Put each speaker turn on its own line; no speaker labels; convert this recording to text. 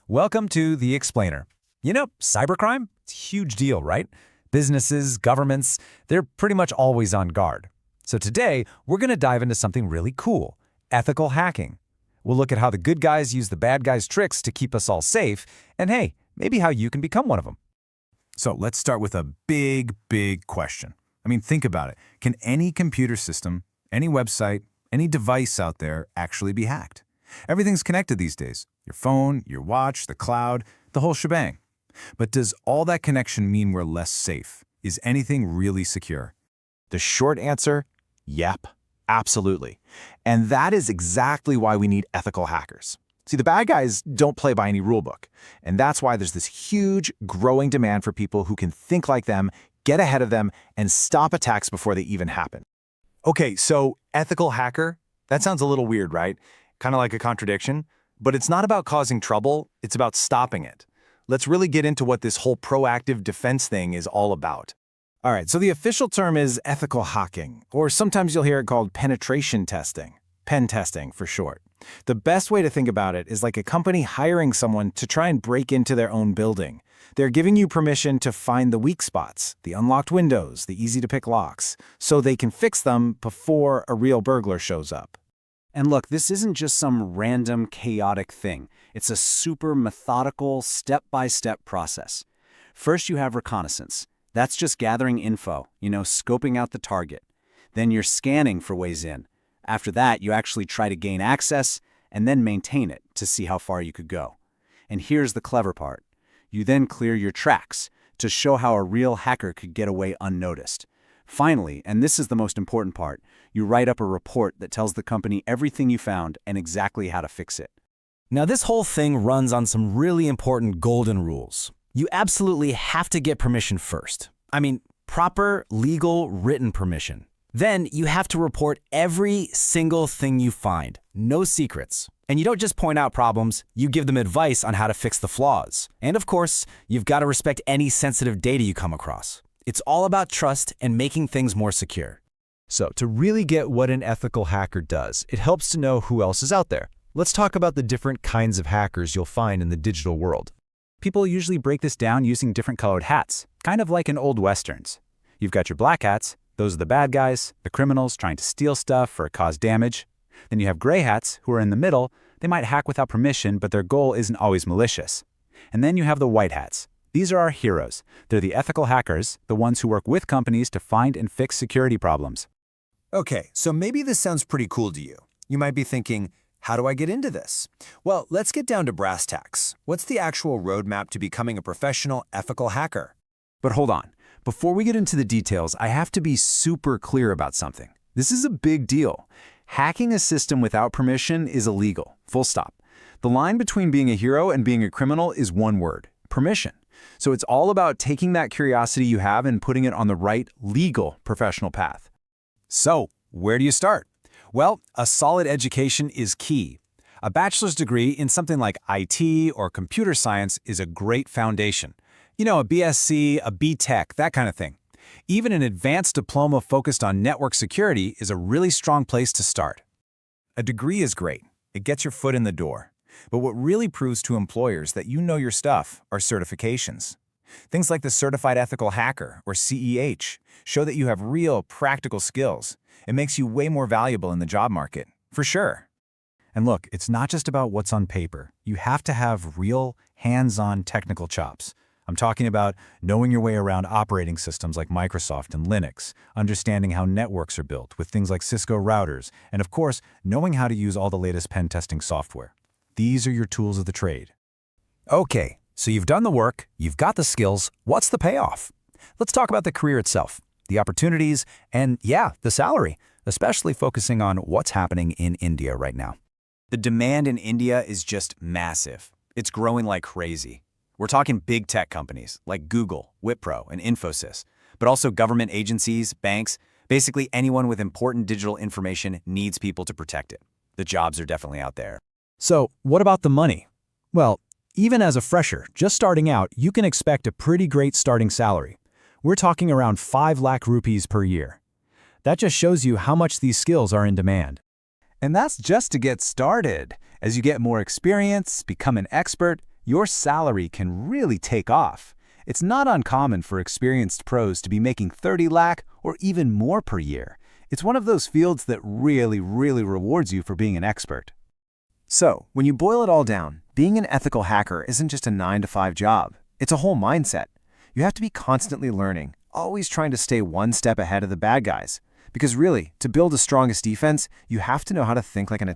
Welcome to The Explainer. You know, cybercrime? It's a huge deal, right? Businesses, governments, they're pretty much always on guard. So today, we're going to dive into something really cool, ethical hacking. We'll look at how the good guys use the bad guys' tricks to keep us all safe, and hey, maybe how you can become one of them.
So let's start with a big question. I mean, think about it. Can any computer system, any website, any device out there actually be hacked? Everything's connected these days. Your phone, your watch, the cloud, the whole shebang. But does all that connection mean we're less safe? Is anything really secure?
The short answer, yep, absolutely. And that is exactly why we need ethical hackers. See, the bad guys don't play by any rulebook. And that's why there's this huge, growing demand for people who can think like them, get ahead of them, and stop attacks before they even happen. Okay, so ethical hacker? That sounds a little weird, right? Kind of like a contradiction. But it's not about causing trouble, it's about stopping it. Let's really get into what this whole proactive defense thing is all about.
All right, so the official term is ethical hacking, or sometimes you'll hear it called penetration testing. Pen testing for short. The best way to think about it is like a company hiring someone to try and break into their own building. They're giving you permission to find the weak spots, the unlocked windows, the easy-to-pick locks, so they can fix them before a real burglar shows up.
And look, this isn't just some random, chaotic thing. It's a super methodical, step-by-step process. First, you have reconnaissance. That's just gathering info, scoping out the target. Then you're scanning for ways in. After that, you actually try to gain access and then maintain it to see how far you could go. And here's the clever part. You then clear your tracks to show how a real hacker could get away unnoticed. Finally, and this is the most important part, you write up a report that tells the company everything you found and exactly how to fix it.
Now, this whole thing runs on some really important golden rules. You absolutely have to get permission first. I mean, proper, legal, written permission. Then you have to report every single thing you find, no secrets. And you don't just point out problems, you give them advice on how to fix the flaws. And of course, you've got to respect any sensitive data you come across. It's all about trust and making things more secure.
So, to really get what an ethical hacker does, it helps to know who else is out there. Let's talk about the different kinds of hackers you'll find in the digital world.
People usually break this down using different colored hats, kind of like in old westerns. You've got your black hats, those are the bad guys, the criminals trying to steal stuff or cause damage. Then you have gray hats, who are in the middle. They might hack without permission, but their goal isn't always malicious. And then you have the white hats. These are our heroes. They're the ethical hackers, the ones who work with companies to find and fix security problems.
Okay, so maybe this sounds pretty cool to you. You might be thinking, how do I get into this? Well, let's get down to brass tacks. What's the actual roadmap to becoming a professional ethical hacker?
But hold on. Before we get into the details, I have to be super clear about something. This is a big deal. Hacking a system without permission is illegal, full stop. The line between being a hero and being a criminal is one word, permission. So it's all about taking that curiosity you have and putting it on the right, legal, professional path.
So, where do you start? Well, a solid education is key. A bachelor's degree in something like IT or computer science is a great foundation. You know, a BSc, a BTech, that kind of thing. Even an advanced diploma focused on network security is a really strong place to start. A degree is great. It gets your foot in the door. But what really proves to employers that you know your stuff are certifications. Things like the Certified Ethical Hacker, or CEH, show that you have real, practical skills. It makes you way more valuable in the job market, for sure. And look, it's not just about what's on paper. You have to have real, hands-on technical chops. I'm talking about knowing your way around operating systems like Microsoft and Linux, understanding how networks are built with things like Cisco routers, and of course, knowing how to use all the latest pen testing software. These are your tools of the trade.
Okay, so you've done the work, you've got the skills, what's the payoff? Let's talk about the career itself, the opportunities, and yeah, the salary, especially focusing on what's happening in India right now.
The demand in India is just massive. It's growing like crazy. We're talking big tech companies like Google, Wipro, and Infosys, but also government agencies, banks, basically anyone with important digital information needs people to protect it. The jobs are definitely out there.
So, what about the money? Well, even as a fresher, just starting out, you can expect a pretty great starting salary. We're talking around 5 lakh rupees per year. That just shows you how much these skills are in demand.
And that's just to get started. As you get more experience, become an expert,
your salary can really take off. It's not uncommon for experienced pros to be making 30 lakh or even more per year. It's one of those fields that really rewards you for being an expert.
So, when you boil it all down, being an ethical hacker isn't just a 9-to-5 job. It's a whole mindset. You have to be constantly learning, always trying to stay one step ahead of the bad guys. Because really, to build the strongest defense, you have to know how to think like an attacker.